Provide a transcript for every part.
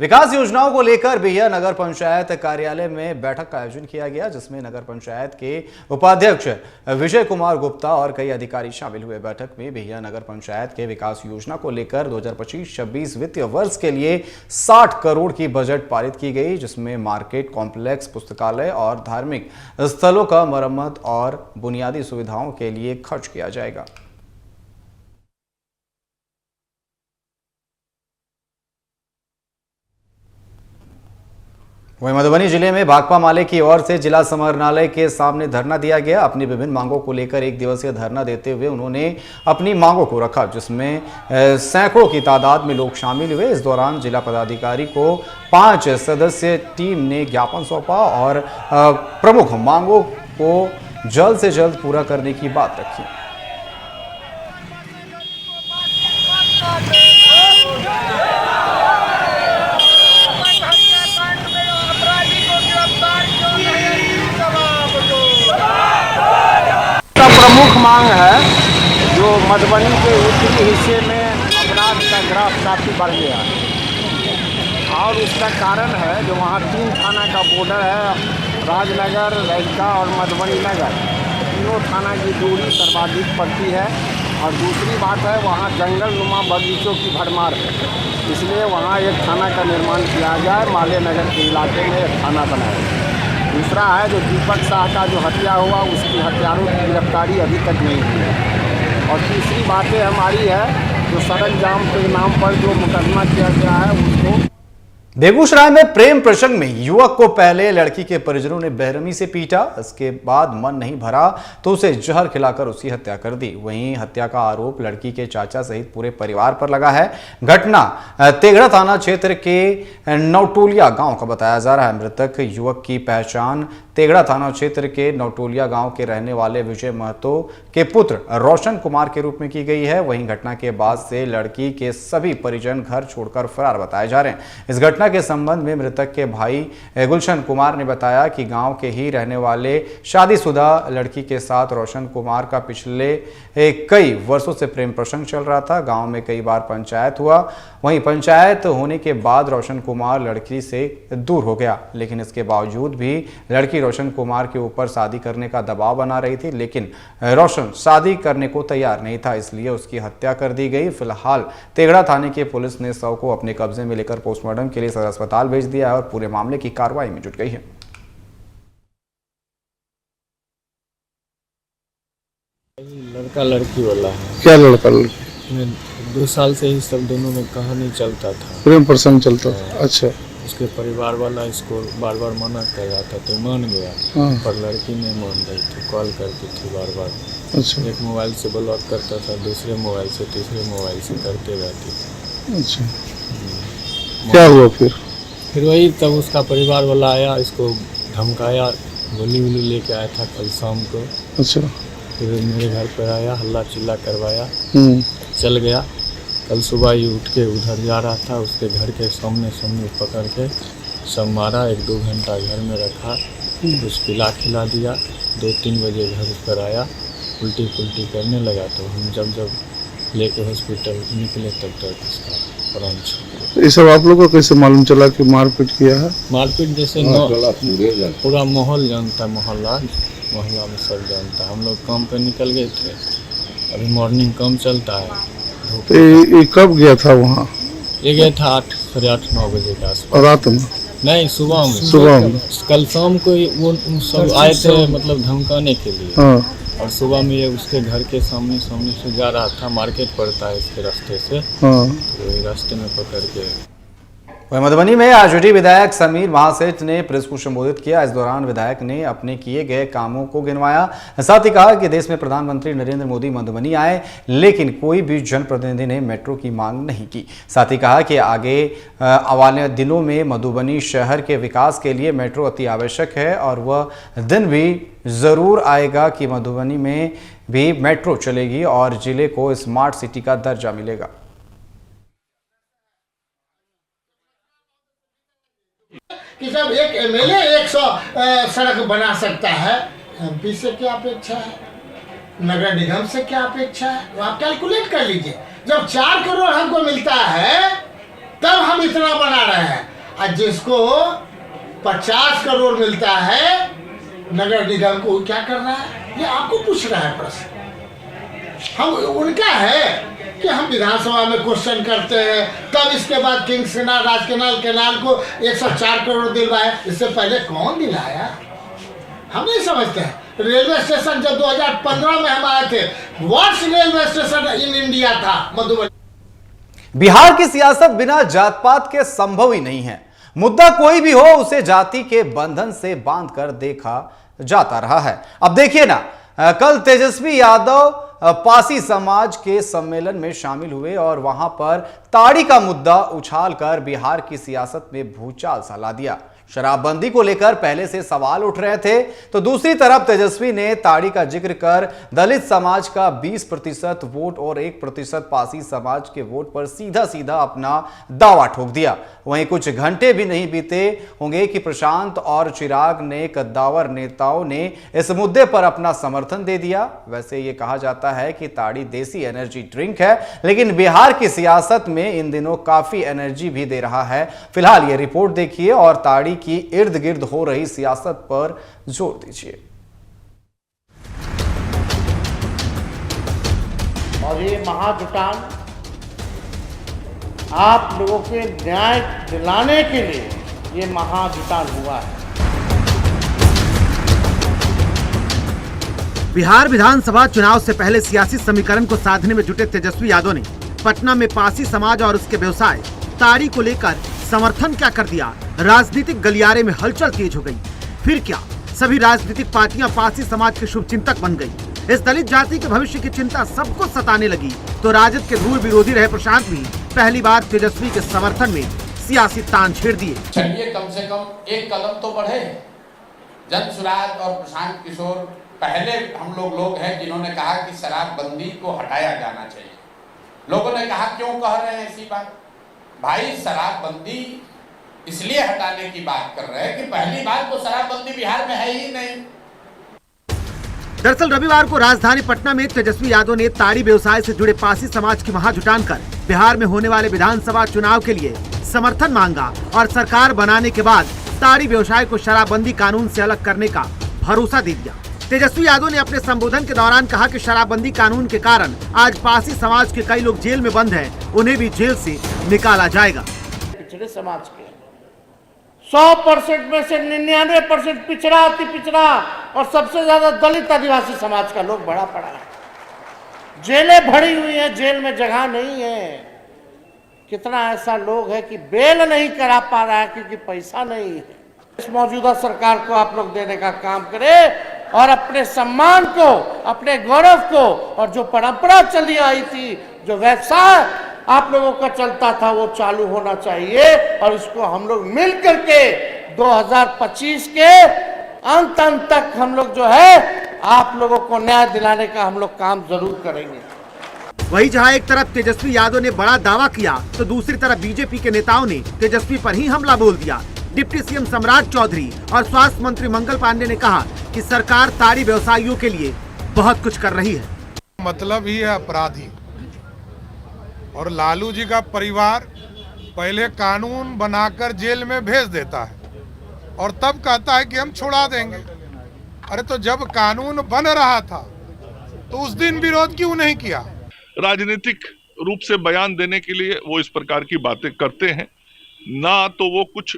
विकास योजनाओं को लेकर बिहिया नगर पंचायत कार्यालय में बैठक का आयोजन किया गया, जिसमें नगर पंचायत के उपाध्यक्ष विजय कुमार गुप्ता और कई अधिकारी शामिल हुए। बैठक में बिहिया नगर पंचायत के विकास योजना को लेकर 2025-26 वित्तीय वर्ष के लिए 60 करोड़ की बजट पारित की गई, जिसमें मार्केट कॉम्प्लेक्स, पुस्तकालय और धार्मिक स्थलों का मरम्मत और बुनियादी सुविधाओं के लिए खर्च किया जाएगा। वहीं मधुबनी जिले में भाकपा माले की ओर से जिला समाहरणालय के सामने धरना दिया गया। अपनी विभिन्न मांगों को लेकर एक दिवसीय धरना देते हुए उन्होंने अपनी मांगों को रखा, जिसमें सैकड़ों की तादाद में लोग शामिल हुए। इस दौरान जिला पदाधिकारी को 5 सदस्यीय टीम ने ज्ञापन सौंपा और प्रमुख मांगों को जल्द से जल्द पूरा करने की बात रखी। प्रमुख मांग है जो मधुबनी के उत्तरी हिस्से में अपराध का ग्राफ काफ़ी बढ़ गया है और उसका कारण है जो वहाँ 3 थाना का बॉर्डर है, राजनगर, रहिका और मधुबनी नगर। तीनों थाना की दूरी सर्वाधिक पड़ती है और दूसरी बात है वहाँ जंगल नुमा बगीचों की भरमार है, इसलिए वहाँ एक थाना का निर्माण किया जाए। माले नगर के इलाके में एक थाना बनाया। दूसरा है जो दीपक शाह का जो हत्या हुआ, उसकी हत्यारों की गिरफ्तारी अभी तक नहीं हुई है। और तीसरी बातें हमारी है जो सड़क जाम के नाम पर जो मुकदमा किया गया है उसको। बेगूसराय में प्रेम प्रसंग में युवक को पहले लड़की के परिजनों ने बेरहमी से पीटा, इसके बाद मन नहीं भरा तो उसे जहर खिलाकर उसकी हत्या कर दी। वहीं हत्या का आरोप लड़की के चाचा सहित पूरे परिवार पर लगा है। घटना तेघड़ा थाना क्षेत्र के नौटोलिया गांव का बताया जा रहा है। मृतक युवक की पहचान तेघड़ा थाना क्षेत्र के नौटोलिया गांव के रहने वाले विजय महतो के पुत्र रोशन कुमार के रूप में की गई है। वहीं घटना के बाद से लड़की के सभी परिजन घर छोड़कर फरार बताए जा रहे हैं। इस घटना के संबंध में मृतक के भाई गुलशन कुमार ने बताया कि गांव के ही रहने वाले शादीशुदा लड़की के साथ रोशन कुमार का पिछले कई वर्षों से प्रेम प्रसंग चल रहा था। गांव में कई बार पंचायत हुआ, वहीं पंचायत होने के बाद रोशन कुमार लड़की से दूर हो गया, लेकिन इसके बावजूद भी लड़की रोशन कुमार के ऊपर शादी करने का दबाव बना रही थी, लेकिन रोशन शादी करने को तैयार नहीं था, इसलिए उसकी हत्या कर दी गई। फिलहाल तेघड़ा थाने की पुलिस ने शव को अपने कब्जे में लेकर पोस्टमार्टम के लिए सदर अस्पताल भेज दिया है और पूरे मामले की कार्रवाई में जुट गई है। लड़का लड़की वाला है। क्या लड़का लड़की? 2 साल से ही सब दोनों में कहानी चलता था, प्रेम प्रसंग चलता था। अच्छा। उसके परिवार वाला इसको बार बार मना कर रहा था तो मान गया, पर लड़की नहीं मान रही थी, कॉल करती थी बार बार। अच्छा। एक मोबाइल से ब्लॉक करता था, दूसरे मोबाइल से, तीसरे मोबाइल से करते रहती थी। अच्छा। क्या हुआ फिर वही तब उसका परिवार वाला आया, इसको धमकाया, गोली वोली लेके आया था कल शाम को। अच्छा। फिर मेरे घर पर आया, हल्ला चिल्ला करवाया, चल गया। कल सुबह ही उठ के उधर जा रहा था, उसके घर के सामने पकड़ के सब मारा। 1-2 घंटा घर में रखा, कुछ पिला खिला दिया। 2-3 बजे घर पर आया, उल्टी पुल्टी करने लगा, तो हम जब लेके हॉस्पिटल निकले तब तक इसका प्राण छूट गया। ये सब आप लोगों को कैसे मालूम चला कि मारपीट किया है? मारपीट जैसे पूरा माहौल जानता, मोहल्ला में सब जानता। हम लोग काम पे निकल गए थे, अभी मॉर्निंग काम चलता है। तो ये कब गया था वहाँ? ये गया था 8, साढ़े 8-9 बजे के आसपास। और रात में? नहीं, सुबह में। कल शाम को वो सब आए थे, मतलब धमकाने के लिए। हाँ। और सुबह में ये उसके घर के सामने से जा रहा था, मार्केट पड़ता है इसके रास्ते से। हाँ। तो ये रास्ते में पकड़ के। वहीं मधुबनी में आरजेडी विधायक समीर महासेठ ने प्रेस को संबोधित किया। इस दौरान विधायक ने अपने किए गए कामों को गिनवाया, साथ ही कहा कि देश में प्रधानमंत्री नरेंद्र मोदी मधुबनी आए, लेकिन कोई भी जनप्रतिनिधि ने मेट्रो की मांग नहीं की। साथ ही कहा कि आगे वाले दिनों में मधुबनी शहर के विकास के लिए मेट्रो अति आवश्यक है और वह दिन भी जरूर आएगा कि मधुबनी में भी मेट्रो चलेगी और जिले को स्मार्ट सिटी का दर्जा मिलेगा। कि जब एक एमएलए 100 सड़क बना सकता है, एमपी से क्या अपेक्षा है, नगर निगम से क्या अपेक्षा है, वो आप कैलकुलेट कर लीजिए। जब 4 करोड़ हमको मिलता है तब हम इतना बना रहे हैं। और जिसको 50 करोड़ मिलता है नगर निगम को, क्या कर रहा है? ये आपको पूछ रहा है प्रश्न। हम उनका है कि हम विधानसभा में क्वेश्चन करते हैं, तब इसके बाद किंग्स कैनाल, राजकैनाल को 104 करोड़ दिलवाया। इससे पहले कौन दिलाया हम नहीं समझते हैं। रेलवे स्टेशन जब 2015 में हम आए थे, worst railway station in India था मधुबनी। बिहार की सियासत बिना जात पात के संभव ही नहीं है। मुद्दा कोई भी हो, उसे जाति के बंधन से बांध कर देखा जाता रहा है। अब देखिए ना, कल तेजस्वी यादव पासी समाज के सम्मेलन में शामिल हुए और वहां पर ताड़ी का मुद्दा उछालकर बिहार की सियासत में भूचाल सा ला दिया। शराबबंदी को लेकर पहले से सवाल उठ रहे थे, तो दूसरी तरफ तेजस्वी ने ताड़ी का जिक्र कर दलित समाज का 20% वोट और 1% पासी समाज के वोट पर सीधा सीधा अपना दावा ठोक दिया। वहीं कुछ घंटे भी नहीं बीते होंगे कि प्रशांत और चिराग ने कद्दावर नेताओं ने इस मुद्दे पर अपना समर्थन दे दिया। वैसे ये कहा जाता है कि ताड़ी देसी एनर्जी ड्रिंक है, लेकिन बिहार की सियासत में इन दिनों काफी एनर्जी भी दे रहा है। फिलहाल ये रिपोर्ट देखिए और ताड़ी की इर्द गिर्द हो रही सियासत पर जोर दीजिए। और ये महाजुटान आप लोगों के न्याय दिलाने के लिए ये महाजुटान हुआ है। बिहार विधानसभा चुनाव से पहले सियासी समीकरण को साधने में जुटे तेजस्वी यादव ने पटना में पासी समाज और उसके व्यवसाय ताड़ी को लेकर समर्थन क्या कर दिया। राजनीतिक गलियारे में हलचल तेज हो गई। फिर क्या सभी राजनीतिक पार्टियां पासी समाज के शुभचिंतक बन गई। इस दलित जाति के भविष्य की चिंता सबको सताने लगी, तो राजद के धूल विरोधी रहे प्रशांत भी पहली बार तेजस्वी के समर्थन में सियासी तान छेड़ दिए। चलिए कम से कम एक कदम तो बढ़े। जन सुराज और प्रशांत किशोर पहले हम लोग हैं जिन्होंने कहा कि शराबबंदी को हटाया जाना चाहिए। लोगों ने कहा क्यों कह रहे हैं ऐसी बात? भाई शराबबंदी इसलिए हटाने की बात कर रहे हैं कि पहली बात तो शराबबंदी बिहार में है ही नहीं। दरअसल रविवार को राजधानी पटना में तेजस्वी यादव ने ताड़ी व्यवसाय से जुड़े पासी समाज की महाजुटान कर बिहार में होने वाले विधानसभा चुनाव के लिए समर्थन मांगा और सरकार बनाने के बाद ताड़ी व्यवसाय को शराबबंदी कानून से अलग करने का भरोसा दे दिया। तेजस्वी यादव ने अपने संबोधन के दौरान कहा कि शराबबंदी कानून के कारण आज पासी समाज के कई लोग जेल में बंद हैं, उन्हें भी जेल से निकाला जाएगा। पिछड़े समाज के 100% में से 99% पिछड़ा, अति पिछड़ा और सबसे ज्यादा दलित आदिवासी समाज का लोग बड़ा पड़ा है। जेलें भरी हुई हैं, जेल में जगह नहीं है। कितना ऐसा लोग है कि बेल नहीं करा पा रहा है क्योंकि पैसा नहीं है। इस मौजूदा सरकार को आप लोग देने का काम करें और अपने सम्मान को, अपने गौरव को और जो परंपरा चली आई थी, जो व्यवसाय आप लोगों का चलता था, वो चालू होना चाहिए। और इसको हम लोग मिल करके 2025 के अंत तक हम लोग जो है आप लोगों को न्याय दिलाने का हम लोग काम जरूर करेंगे। वही जहां एक तरफ तेजस्वी यादव ने बड़ा दावा किया, तो दूसरी तरफ बीजेपी के नेताओं ने तेजस्वी पर ही हमला बोल दिया। डिप्टी सीएम सम्राट चौधरी और स्वास्थ्य मंत्री मंगल पांडे ने कहा कि सरकार ताड़ी व्यवसायियों के लिए बहुत कुछ कर रही है। मतलब ही है अपराधी। और लालू जी का परिवार पहले कानून बनाकर जेल में भेज देता है और तब कहता है कि हम छुड़ा देंगे। अरे तो जब कानून बन रहा था तो उस दिन विरोध क्यों नहीं किया? राजनीतिक रूप से बयान देने के लिए वो इस प्रकार की बातें करते हैं। ना तो वो कुछ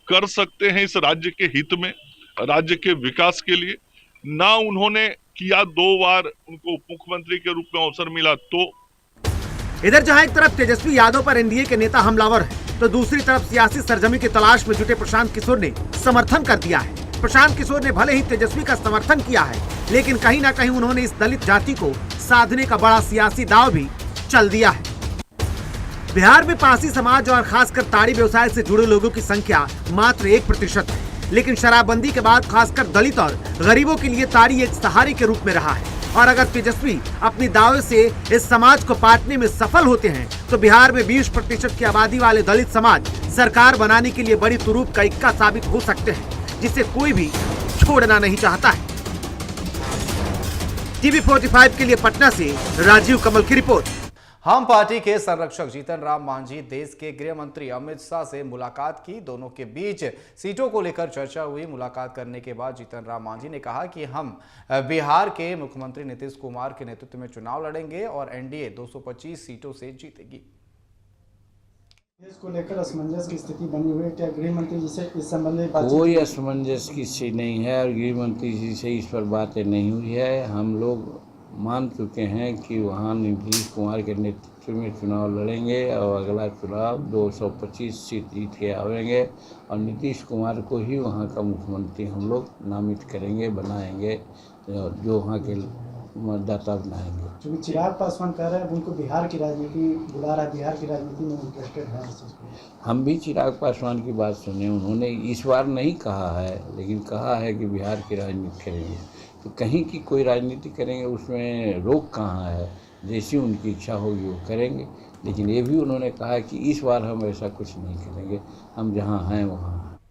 कर सकते हैं इस राज्य के हित में, राज्य के विकास के लिए, ना उन्होंने किया। 2 बार उनको उप मुख्यमंत्री के रूप में अवसर मिला। तो इधर जहां एक तरफ तेजस्वी यादव पर एनडीए के नेता हमलावर है, तो दूसरी तरफ सियासी सरजमी की तलाश में जुटे प्रशांत किशोर ने समर्थन कर दिया है। प्रशांत किशोर ने भले ही तेजस्वी का समर्थन किया है, लेकिन कहीं ना कहीं उन्होंने इस दलित जाति को साधने का बड़ा सियासी दाव भी चल दिया है। बिहार में पासी समाज और खासकर ताड़ी व्यवसाय से जुड़े लोगों की संख्या मात्र 1% है, लेकिन शराबबंदी के बाद खासकर दलित और गरीबों के लिए ताड़ी एक सहारे के रूप में रहा है। और अगर तेजस्वी अपनी दावे से इस समाज को पाटने में सफल होते हैं, तो बिहार में 20% की आबादी वाले दलित समाज सरकार बनाने के लिए बड़ी तुरूप का इक्का साबित हो सकते हैं, जिसे कोई भी छोड़ना नहीं चाहता है। TV45 के लिए पटना से राजीव कमल की रिपोर्ट। हम पार्टी के संरक्षक जीतन राम मांझी देश के गृह मंत्री अमित शाह से मुलाकात की। दोनों के बीच सीटों को लेकर चर्चा हुई। मुलाकात करने के बाद जीतन राम मांझी ने कहा कि हम बिहार के मुख्यमंत्री नीतीश कुमार के नेतृत्व में चुनाव लड़ेंगे और एनडीए 225 सीटों से जीतेगी। इसको लेकर असमंजस की स्थिति बनी हुई है। क्या गृह मंत्री जी से इस संबंध में बातचीत? कोई असमंजस की स्थिति नहीं है और गृह मंत्री जी से इस पर बातें नहीं हुई है। हम लोग मान चुके हैं कि वहाँ नीतीश कुमार के नेतृत्व में चुनाव लड़ेंगे और अगला चुनाव 225 सीट जीत के आवेंगे और नीतीश कुमार को ही वहाँ का मुख्यमंत्री हम लोग नामित करेंगे, बनाएंगे, जो वहाँ के मतदाता बनाएंगे। क्योंकि चिराग पासवान कह रहे हैं उनको बिहार की राजनीति बुला रहा है, बिहार की राजनीति में इंटरेस्टेड है। हम भी चिराग पासवान की बात सुने। उन्होंने इस बार नहीं कहा है, लेकिन कहा है कि बिहार की राजनीति करेंगे। तो कहीं की कोई राजनीति करेंगे उसमें रोक कहाँ है? जैसी उनकी इच्छा होगी वो करेंगे। लेकिन ये भी उन्होंने कहा कि इस बार हम ऐसा कुछ नहीं करेंगे, हम जहाँ हैं वहाँ